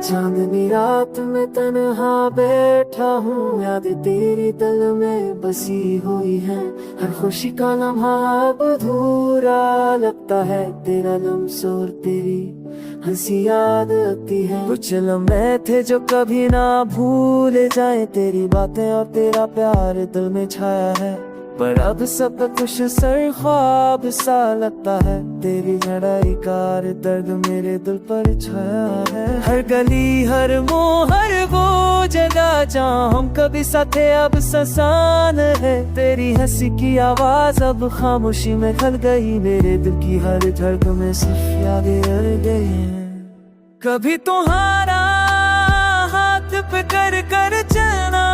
चांदनी रात में तन्हा बैठा हूँ, याद तेरी दिल में बसी हुई है। हर खुशी का लम्हा अब अधूरा लगता है, तेरा लम्स और तेरी हंसी याद आती है। कुछ लम्हे थे जो कभी ना भूले जाए, तेरी बातें और तेरा प्यार दिल में छाया है। पर अब सब कुछ सर ख्वाब सा लगता है, तेरी लड़ाई कार दर्द मेरे दिल पर छाया है। हर गली हर मोड़ हर वो जगह जहाँ हम कभी साथ थे अब ससान है। तेरी हंसी की आवाज अब खामोशी में खल गई, मेरे दिल की हर धड़कन में सिर्फ यादें रह गई हैं। कभी तुम्हारा हाथ पे कर कर चलना,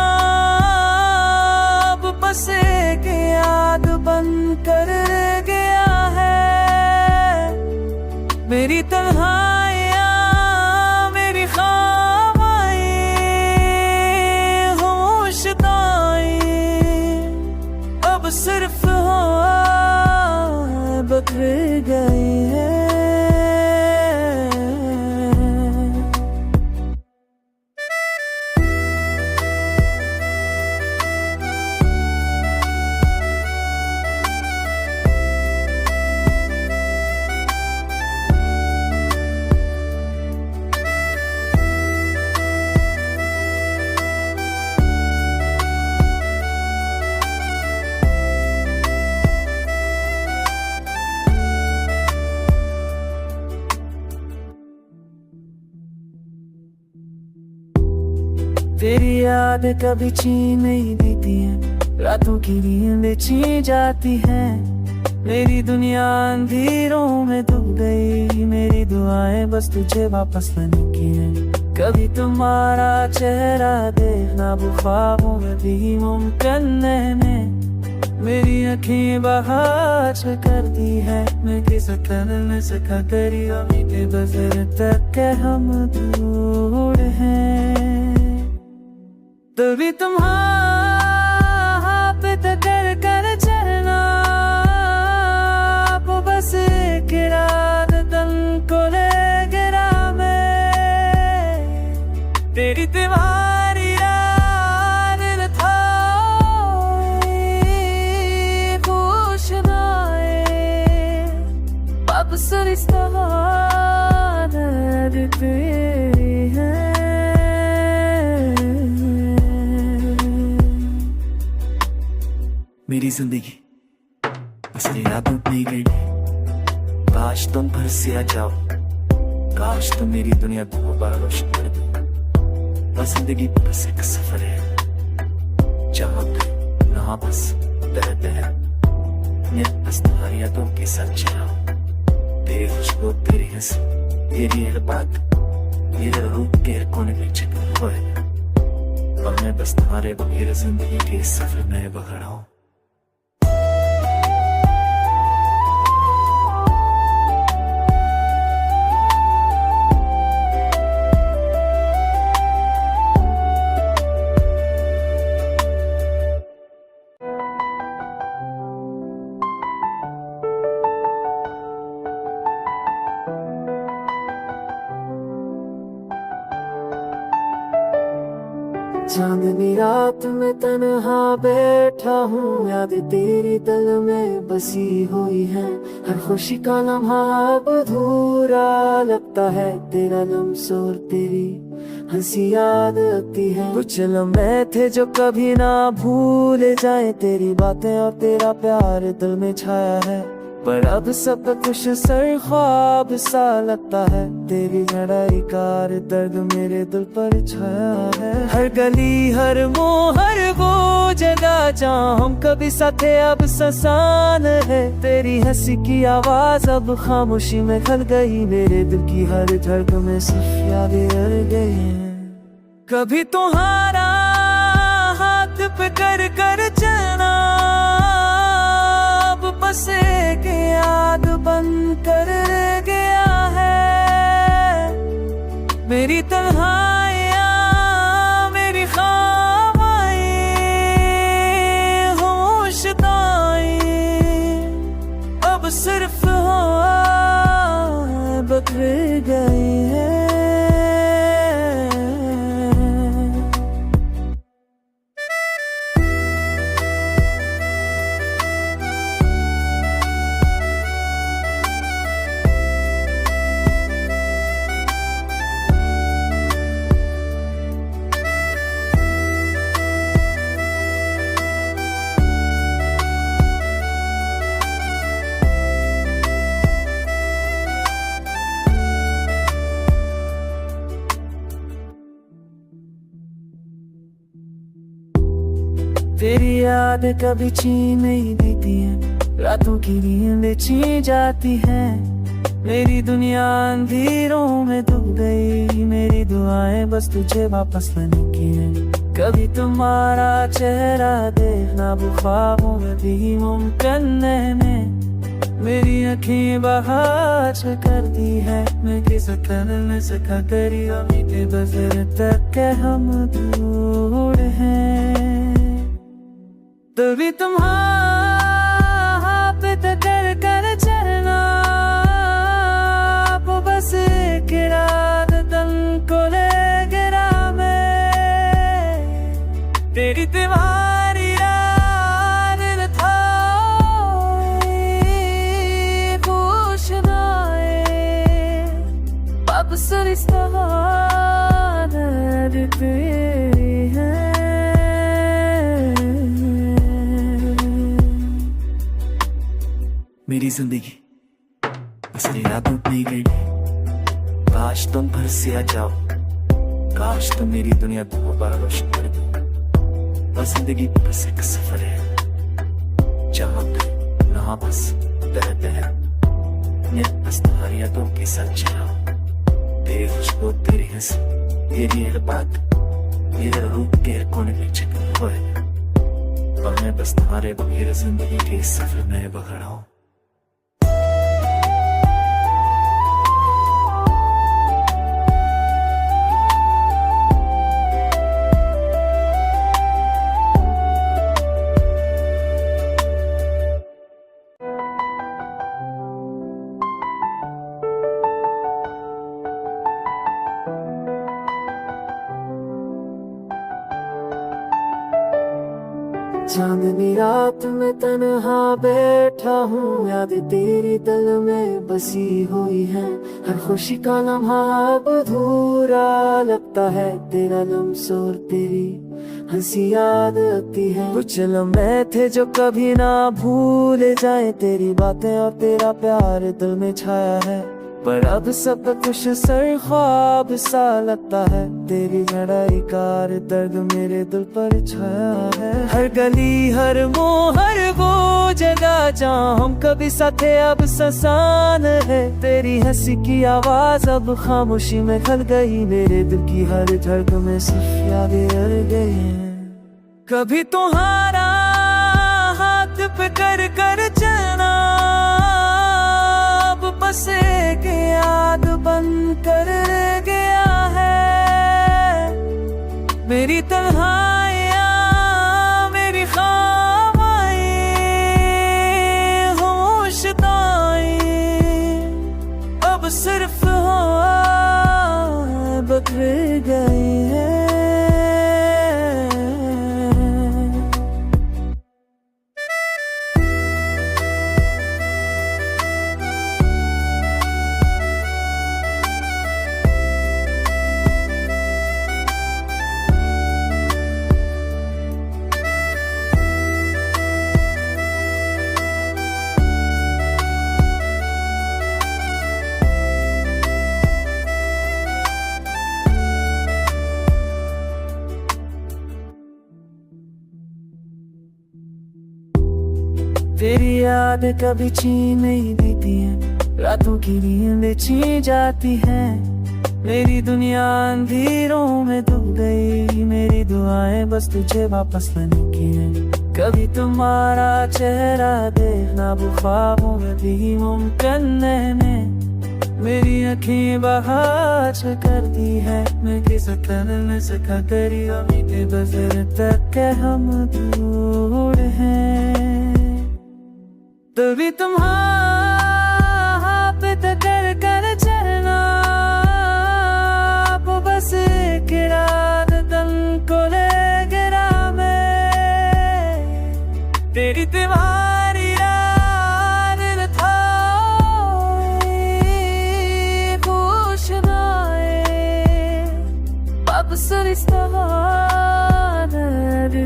अब बस एक याद बन कर रह गया है। मेरी तन्हाइयाँ मेरी ख्वाबें होशदाई अब सिर्फ बिखर गई है। तेरी याद कभी छीन नहीं देती है, रातों की नींद छीन जाती है। मेरी दुनिया अंधेरों में डूब गई, मेरी दुआएं बस तुझे वापस लाने की हैं। कभी तुम्हारा चेहरा देखना वो ख्वाबों में भी मुमकिन नहीं। मेरी आँखें बहार कर दी है, मैं किस तरह सका करी अभी के बजर तक के हम दूर हैं। दिल भी तुम्हारा पे कर कर चलना, अब बस एक रात दम को ले गिरा मैं। तेरी दीवारी याद था खुश नाए, अब सरिश्ता तेरी है। मेरी जिंदगी असली यादों में गई, काश तुम घर से आ जाओ, काश तुम मेरी दुनिया को दोबारा रोशन कर दो। बस जिंदगी बस एक सफर है, जहाँ पे ना बस दर्द है। मैं बस तुम्हारी यादों के साथ चला, तेरी खुशबू तेरी हंसी तेरी हर बात मेरे रूप के कोने में छिपा हुआ है। और मैं बस तुम्हारे बगैर जिंदगी के सफर में बखड़ा हूँ। चांदनी रात में तन्हा बैठा हूँ, याद तेरी दिल में बसी हुई है। हर खुशी का लम्हा अब अधूरा लगता है, तेरा लम्स और तेरी हंसी याद आती है। कुछ लम्हे थे जो कभी ना भूले जाए, तेरी बातें और तेरा प्यार दिल में छाया है। पर अब सब कुछ सर ख्वाब सा लगता है, तेरी लड़ाई कार दर्द मेरे दिल पर छाया है। हर गली हर मोड़ हर वो जगह जहाँ हम कभी साथ थे अब ससान है। तेरी हंसी की आवाज अब खामोशी में खल गई, मेरे दिल की हर धड़कन में सिर्फ यादें रह गई हैं। कभी तुम्हारा हाथ पे कर कर चलना, अब बस एक याद बन कर रह गया है। मेरी तन्हाइयाँ मेरी ख्वाबें होशदाई अब सिर्फ बिखर गई है। तेरी याद कभी छीन नहीं देती है, रातों की नींद छीन जाती है। मेरी दुनिया अंधेरों में डूब गई, मेरी दुआएं बस तुझे वापस लाने की है। कभी तुम्हारा चेहरा देखना वो ख्वाबों में भी मुमकिन नहीं। मेरी आँखें बहार कर दी है, मैं किस तरह से करी अभी के बजर तक के हम दूर हैं। तभी तुम्हारा कर चलना वो बस एक रात तन को ले गिरा मैं। तेरी तुम्हारी याद था खुश नाए अब सरिश्ता तेरी है। मेरी जिंदगी असली यादों में गई, काश तुम घर से आ जाओ, काश तुम मेरी दुनिया को दोबारा रोशन कर दो। बस जिंदगी बस एक सफर है, जहाँ पे ना बस दर्द है, मैं बस तुम्हारी यादों के साथ चलाओ। तेरी खुशबू, तेरी हंसी, तेरी हर बात मेरे रूप के कोने में छिपी हुई है, और मैं बस तुम्हारे बगैर जिंदगी के सफर में बखड़ा हूँ। चांदनी रात में तन्हा बैठा हूँ, याद तेरी दिल में बसी हुई है। हर खुशी का लम्हा अब अधूरा लगता है, तेरा लम्स और तेरी हंसी याद आती है। कुछ लम्हे थे जो कभी ना भूले जाए, तेरी बातें और तेरा प्यार दिल में छाया है। पर अब सब कुछ सर ख्वाब सा लगता है, तेरी लड़ाई कार दर्द मेरे दिल पर छाया है। हर गली हर मोड़ हर वो जगह जहाँ हम कभी साथ थे अब ससान है। तेरी हंसी की आवाज अब खामोशी में खल गई, मेरे दिल की हर धड़कन में सिर्फ यादें रह गई हैं। कभी तुम्हारा हाथ पे कर कर चलना अब बस एक याद बन कर रह गया है। मेरी तन्हाइयाँ मेरी ख्वाबें होशदाई अब सिर्फ बखर गई है। तेरी याद कभी छीन नहीं देती है, रातों की नींद छीन जाती है। मेरी दुनिया अंधेरों में डूब गई, मेरी दुआएं बस तुझे वापस लाने की है। कभी तुम्हारा चेहरा देखना वो ख्वाबों में भी मुमकिन नहीं। मेरी आँखें बहार कर दी है, मैं किस तरह से करी अभी के बजर तक के हम दूर हैं। तभी तुम्हारा कर चलना वो बस एक रात तन को ले गिरा मैं। तेरी तुम्हारी याद था खुश नाए अब सरिश्ता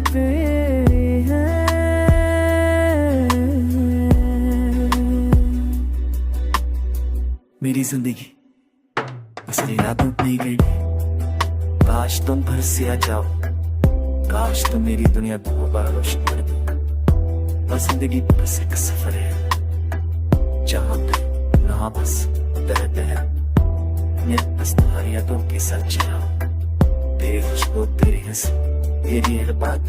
तेरी है। मेरी जिंदगी असली यादों में गई, काश तुम घर से आ जाओ, काश तो मेरी दुनिया दोबारा रोशन कर दे। बस जिंदगी बस एक सफर है जहाँ पे ना बस दर्द है, मेरे बस तुम्हारी यादों के साथ चला। तेरी खुशबू, तेरी हंसी, तेरी हर बात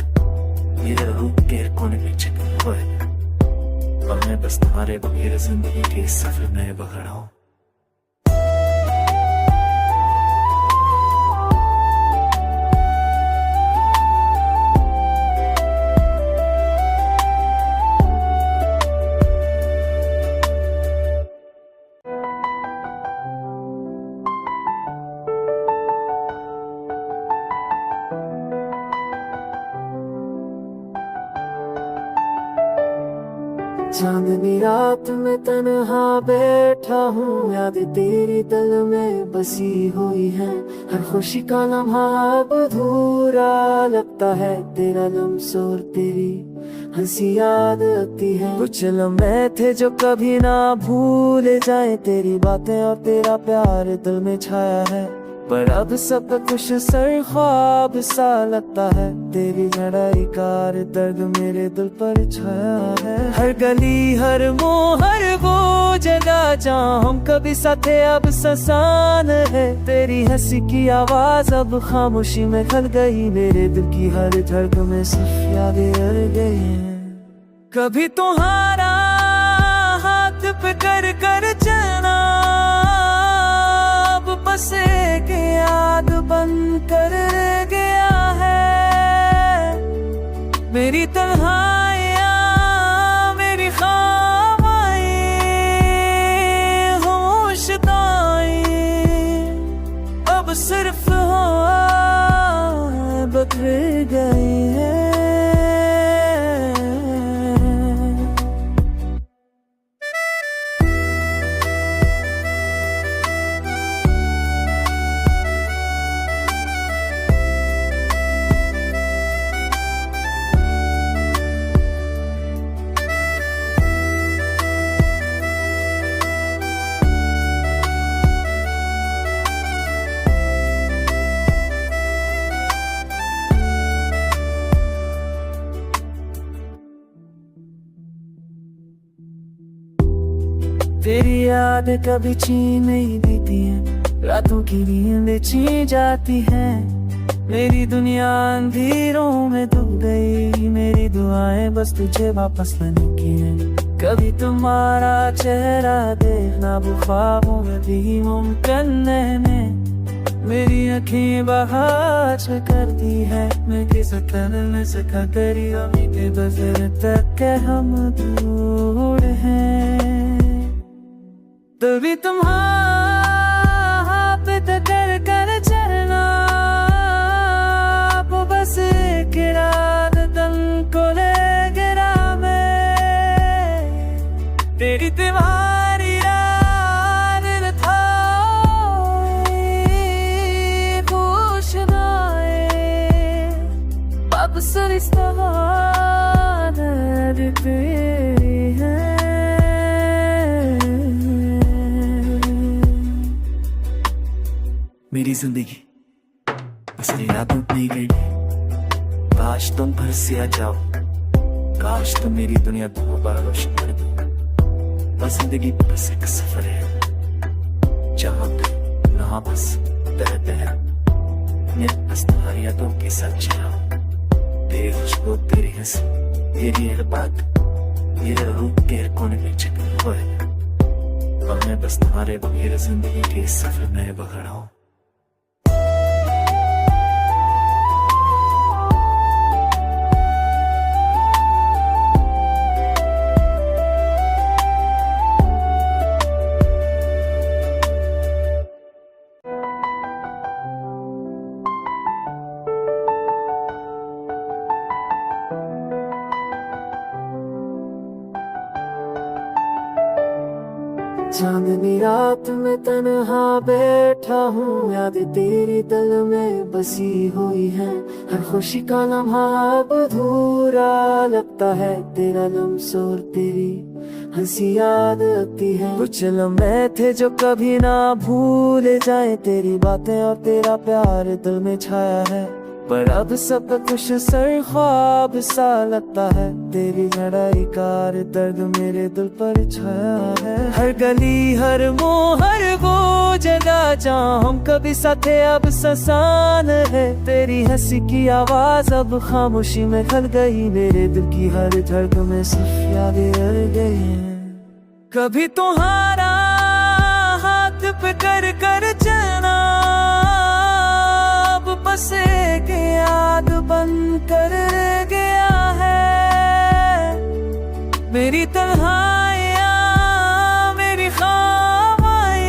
मेरे रूप के कोने में छिपी हुई है, और मैं बस तुम्हारे बगैर जिंदगी के सफर में बगड़ा हूँ। चांदनी रात में तन्हा बैठा हूँ, याद तेरी दिल में बसी हुई है। हर खुशी का लम्हा अब अधूरा लगता है, तेरा लम्स और तेरी हंसी याद आती है। कुछ लम्हे थे जो कभी ना भूले जाए, तेरी बातें और तेरा प्यार दिल में छाया है। पर अब सब कुछ सर ख्वाब सा लगता है, तेरी लड़ाई कार दर्द मेरे दिल पर छाया है। हर गली, हर मोड़, हर वो जगह जहाँ हम कभी साथ थे अब ससान है। तेरी हंसी की आवाज अब खामोशी में खल गई, मेरे दिल की हर धड़कन में सिर्फ यादें रह गई हैं। कभी तुम्हारा हाथ पे कर कर चलना, अब बस एक याद बन कर रह गया है। मेरी तन्हाइयाँ, मेरी ख्वाबें, होशदाई अब सिर्फ बदल गई है। तेरी याद कभी छीन नहीं देती है, रातों की नींद छीन जाती है। मेरी दुनिया अंधेरों में डूब गई, मेरी दुआएं बस तुझे वापस लाने की हैं। कभी तुम्हारा चेहरा देखना वो ख्वाबों में भी मुमकिन नहीं। मेरी आँखें बहार कर दी है, मैं किस तरह से करी उम्मीदें बजर तक के हम दूर हैं। तभी तुम्हारा पे कर कर चलना, वो बस एक रात तन को ले गिरा मैं। तेरी तुम्हारी याद था खुश नाए, अब सरिश्ता तेरी है। मेरी जिंदगी बस यादों में गई, काश तुम घर से आ जाओ, काश तुम मेरी दुनिया दोबारा रोशन कर दो। बस जिंदगी बस एक सफर है जहाँ पे ना बस दर्द है, मेरे बस तुम्हारी यादों के साथ चला। तेरी खुशबू, तेरी हंसी, तेरी हर बात मेरे रूप के कोने में छिपी हुई है, और मैं बस तुम्हारे बगैर जिंदगी के सफर में बगड़ा हूँ। चांदनी रात में तन्हा बैठा हूँ, याद तेरी दिल में बसी हुई है। हर खुशी का लम्हा अब अधूरा लगता है, तेरा लम्स और तेरी हंसी याद आती है। कुछ लम्हे थे जो कभी ना भूले जाए, तेरी बातें और तेरा प्यार दिल में छाया है। पर अब सब कुछ सर ख्वाब सा लगता है। तेरी लड़ाई कार दर्द मेरे दिल पर छाया है। हर गली हर मोड़ हर वो जगह जहाँ हम कभी साथ थे अब ससान है। तेरी हंसी की आवाज अब खामोशी में खल गई। मेरे दिल की हर धड़कन में सिर्फ यादें रह गई हैं। कभी तुम्हारा हाथ पे कर कर चलना अब बस एक याद बन कर रह गया है। मेरी तन्हाइयाँ मेरी ख्वाबें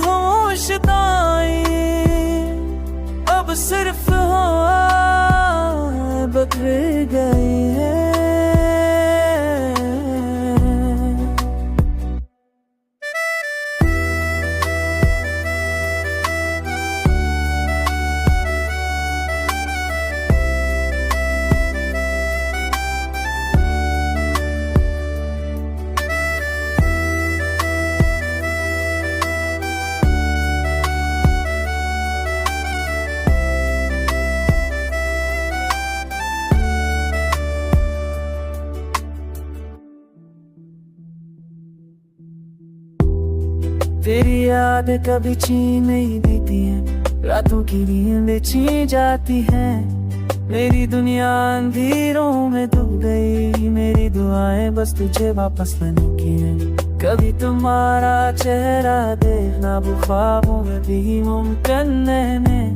होशदाई अब सिर्फ बदल गई है। तेरी याद कभी छीन नहीं देती है। रातों की नींद छीन जाती है। मेरी दुनिया अंधेरों में डूब गई। मेरी दुआएं बस तुझे वापस लाने की है। कभी तुम्हारा चेहरा देखना वो ख्वाबों में भी मुमकिन नहीं।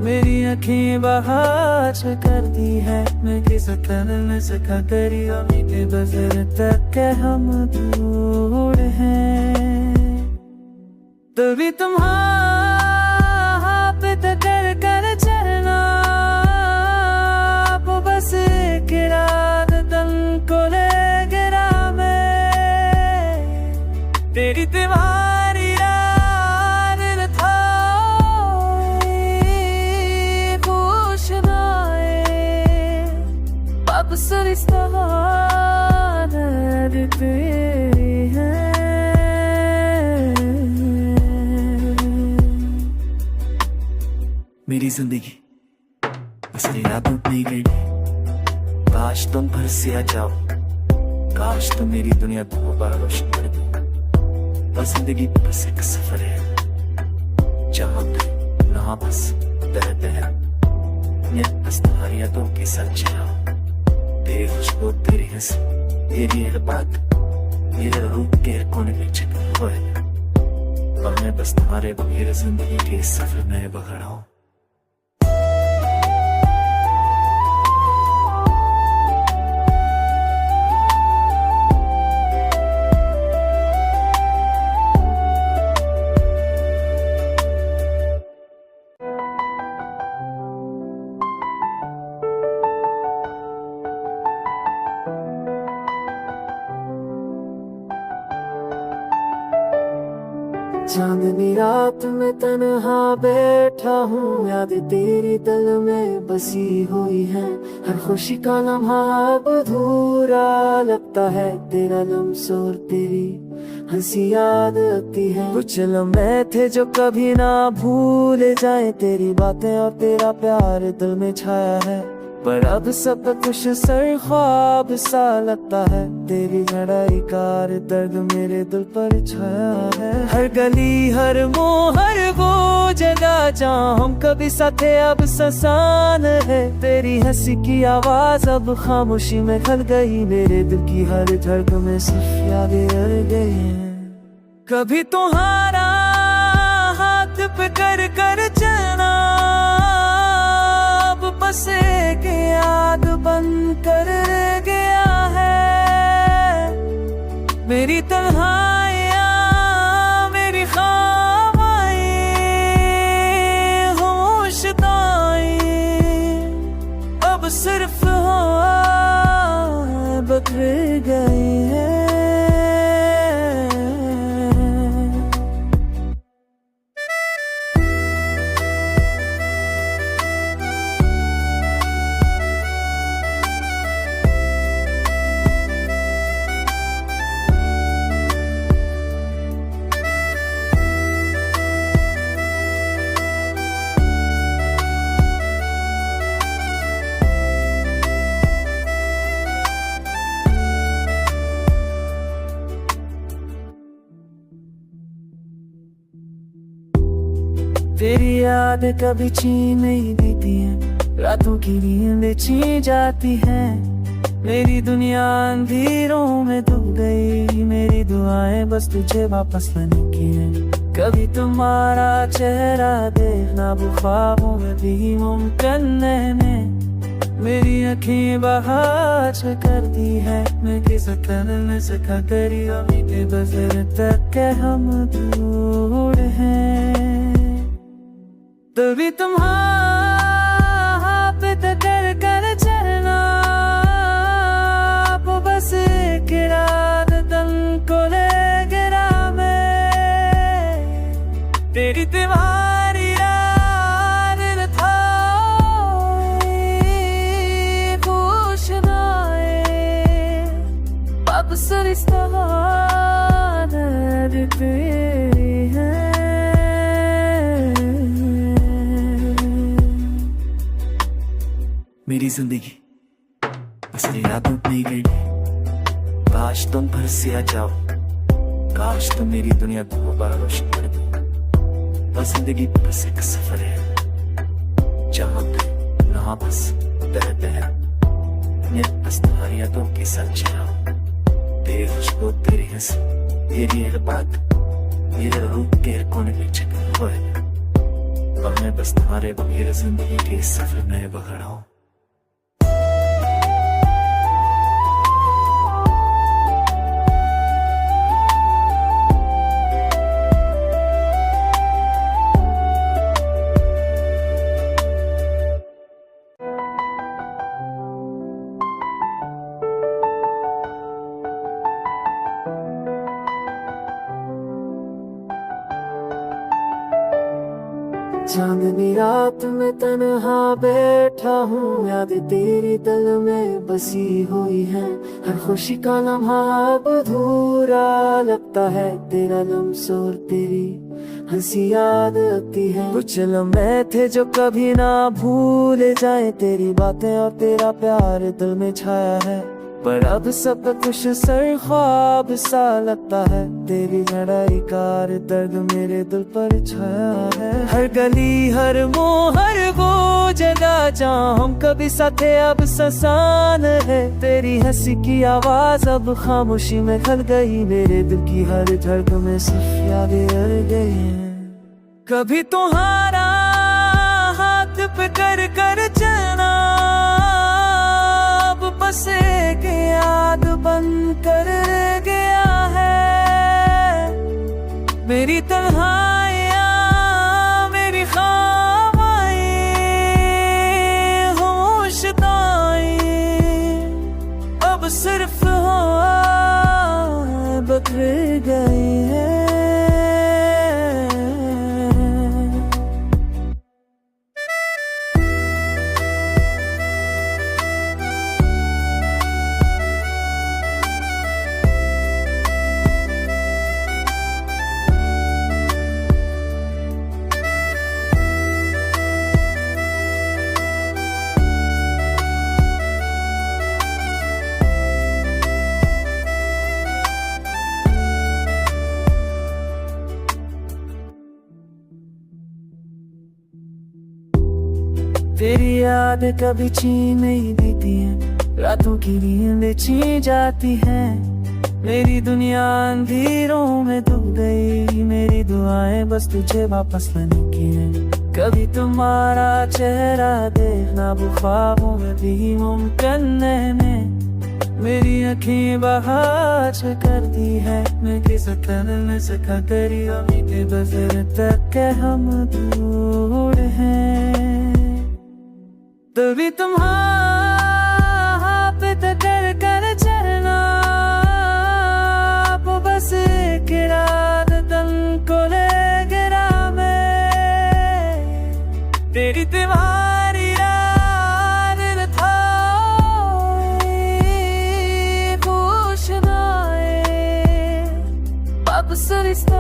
मेरी आँखें बहार कर दी है। मैं किस तरह में सका करी अमी के बजर तक के हम दूर हैं। तभी तुम्हारा पे कर कर चलना वो बस एक रात तन को ले गिरा मैं। तेरी दीवारी रात था खुश नाए अब सरिश्ता तेरी है। मेरी जिंदगी असली रातों में गई। काश तुम घर से आ जाओ। काश तुम मेरी दुनिया को दोबारा रोशन कर दो। बस जिंदगी बस एक सफर है जहाँ पे ना बस दर्द है। ये बस तुम्हारी यादों के साथ चला। तेरी खुशबू तेरी हंसी तेरी हर बात मेरे रूप के कोने में छिपा हुआ है। और मैं बस तुम्हारे बगैर जिंदगी के सफर में बगड़ा हूँ। चांदनी रात में तन्हा बैठा हूँ। याद तेरी दिल में बसी हुई है। हर खुशी का लम्हा अब अधूरा लगता है। तेरा लम्स और तेरी हंसी याद आती है। कुछ लम्हे थे जो कभी ना भूले जाए। तेरी बातें और तेरा प्यार दिल में छाया है। पर अब सब कुछ सर ख्वाब सा लगता है। तेरी लड़ाई कार दर्द मेरे दिल पर छाया है। हर गली हर मोड़ हर वो जगह जहाँ हम कभी साथ थे अब ससान है। तेरी हंसी की आवाज अब खामोशी में खल गई। मेरे दिल की हर धड़कन में सिर्फ यादें रह गई हैं। कभी तुम्हारा हाथ पे कर कर चलना अब बस एक याद बन कर रह गया है। मेरी तन्हाइयाँ मेरी ख्वाबें होशदाई अब सिर्फ बदल गई है। यादें कभी छीन नहीं देती हैं, रातों की नींद छीन जाती है। मेरी दुनिया अंधेरों में डूब गई, मेरी दुआएं बस तुझे वापस लाने की हैं। कभी तुम्हारा चेहरा देखना वो ख्वाबों में भी मुमकिन नहीं। मेरी आँखें बहाच कर दी है, मैं किस तरह से करी उम्मीदें बजर तक के हम दूर हैं। तभी तुम्हारा पे कर कर चलना, वो बस एक रात दम को ले गिरा मैं। तेरी तुम्हारी तेरी है। मेरी जिंदगी असली यादों में गई, काश तुम घर से आ जाओ, काश तुम मेरी दुनिया दोबारा रोशन कर दो। बस जिंदगी बस एक सफर है, जहाँ पे ना बस दर्द है। मैं बस तुम्हारी यादों के साथ चला, तेरी खुशबू, तेरी हंसी, तेरी हर बात मेरे रूह के कोने में छिपी हुई है। और मैं बस तुम्हारे बगैर जिंदगी के सफर में बगड़ा हूँ। चांदनी रात में तन्हा बैठा हूँ, याद तेरी दिल में बसी हुई है। हर खुशी का लम्हा अब अधूरा लगता है, तेरा लम्स और तेरी हंसी याद आती है। कुछ लम्हे थे जो कभी ना भूले जाए, तेरी बातें और तेरा प्यार दिल में छाया है। पर अब सब कुछ सर ख्वाब सा लगता है, तेरी लड़ाई कार दर्द मेरे दिल पर छाया है। हर गली हर मोड़ हर वो जगह जहाँ हम कभी साथ थे अब ससान है। तेरी हंसी की आवाज अब खामोशी में खल गई, मेरे दिल की हर धड़कन में सिर्फ यादें रह गई हैं। कभी तुम्हारा हाथ पे कर कर चलना, अब बस एक याद बन कर रह गया है। मेरी तन्हाइयाँ मेरी ख्वाबें होशदाई अब सिर्फ बखर गई है। तेरी यादें कभी छीन नहीं देती हैं, रातों की नींद छीन जाती है। मेरी दुनिया अंधेरों में डूब गई, मेरी दुआएं बस तुझे वापस लाने की हैं। कभी तुम्हारा चेहरा देखना वो ख्वाबों में भी मुमकिन नहीं। मेरी आँखें बहाच कर दी है, मैं किस तरह से करी उम्मीदें बजर तक के हम दूर हैं। तभी तुम्हारा पे कर कर चलना, वो बस एक रात दम को ले गिरा मैं। तेरी तुम्हारी याद था खुश नाए, अब सरिश्ता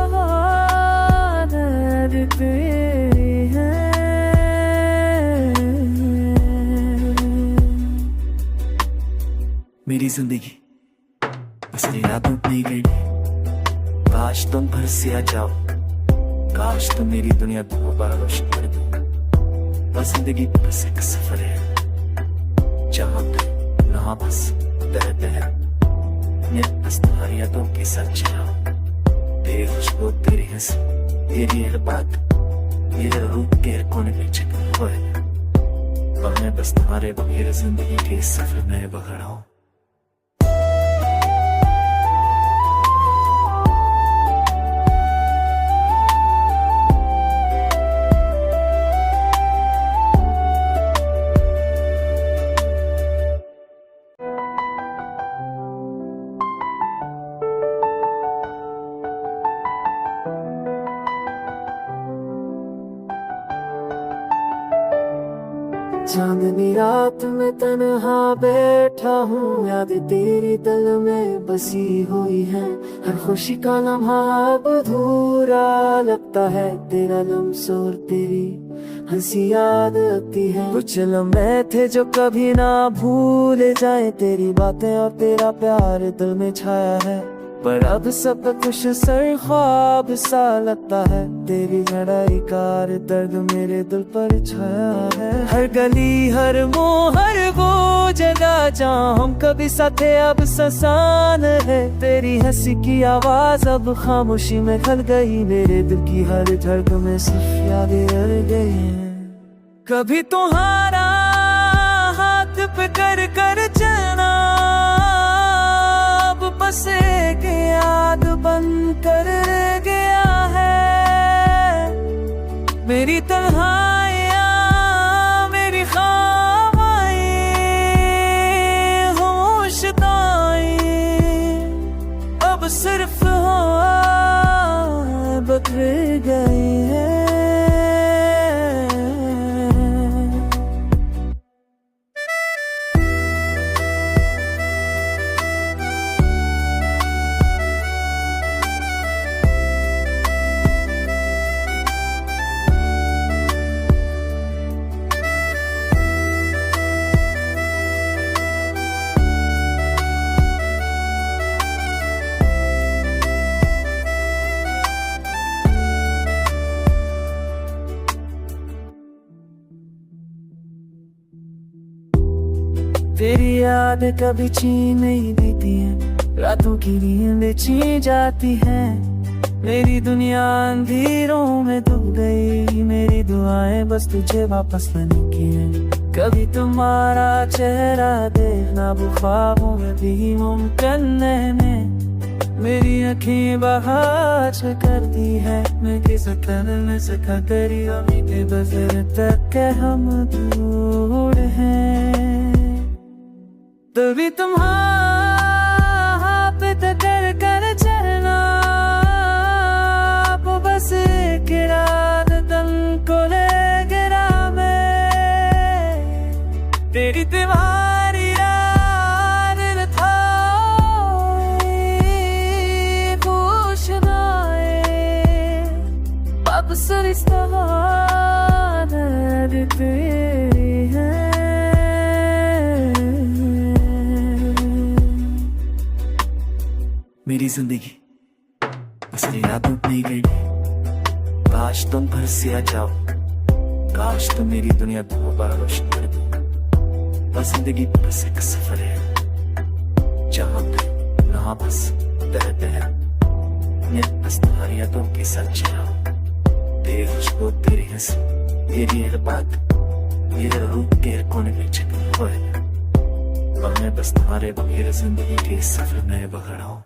तेरी है। मेरी जिंदगी असली यादों में गई, काश तुम घर से आ जाओ, काश तो मेरी दुनिया दोबारा रोशन कर दूं। बस जिंदगी बस एक सफर है जहाँ पे ना बस दर्द है। मैं बस तुम्हारी यादों के साथ चला तेरी खुशबू तेरी हंसी तेरी हर बात मेरे रूप के कोने में छिपा हुआ है। मैं बस तुम्हारे बगैर जिंदगी के सफर में बगड़ा हूँ। चांदनी रात में तन्हा बैठा हूँ, याद तेरी दिल में बसी हुई है। हर खुशी का लम्हा अब अधूरा लगता है, तेरा लम्स और तेरी हंसी याद आती है। कुछ लम्हे थे जो कभी ना भूले जाए, तेरी बातें और तेरा प्यार दिल में छाया है। पर अब सब कुछ सर ख्वाब सा लगता है, तेरी लड़ाई कार दर्द मेरे दिल पर छाया है। हर गली हर मोड़ हर वो जगह जहाँ हम कभी साथ थे अब ससान है। तेरी हंसी की आवाज अब खामोशी में खल गई, मेरे दिल की हर धड़कन में सिर्फ यादें रह गई हैं। कभी तुम्हारा हाथ पकड़ कर चलना अब बस एक याद बन कर रह गया है। मेरी तन्हाइयाँ मेरी ख्वाबें होशदाई अब सिर्फ बदल गई है। तेरी याद कभी छीन नहीं देती है, रातों की नींद छीन जाती है। मेरी दुनिया अंधेरों में डूब गई, मेरी दुआएं बस तुझे वापस लाने की है। कभी तुम्हारा चेहरा देखना वो ख्वाबों में भी मुमकिन में। मेरी आँखें बहार कर दी है, मैं किस तरह में सका करी उम्मीदें बजर तक के हम दूर हैं। तभी तुम्हारा हाथ पकड़ कर चलना वो बस एक रात तुमको ले गिरा मैं। तेरी तुम्हारी याद था खुश नाए अब सरिश्ता तेरी है। मेरी जिंदगी बस यादों में गई, काश तुम घर से आ जाओ, काश तुम मेरी दुनिया दोबारा रोशन कर दो। बस जिंदगी बस एक सफर है जहाँ पे ना बस दर्द है। मैं बस तुम्हारी यादों के साथ चला, तेरी खुशबू तेरी हंसी तेरी हर बात मेरे रूप के कोने में छिपा हुआ है। मैं बस तुम्हारे बगैर जिंदगी के सफर में बगड़ा हूँ।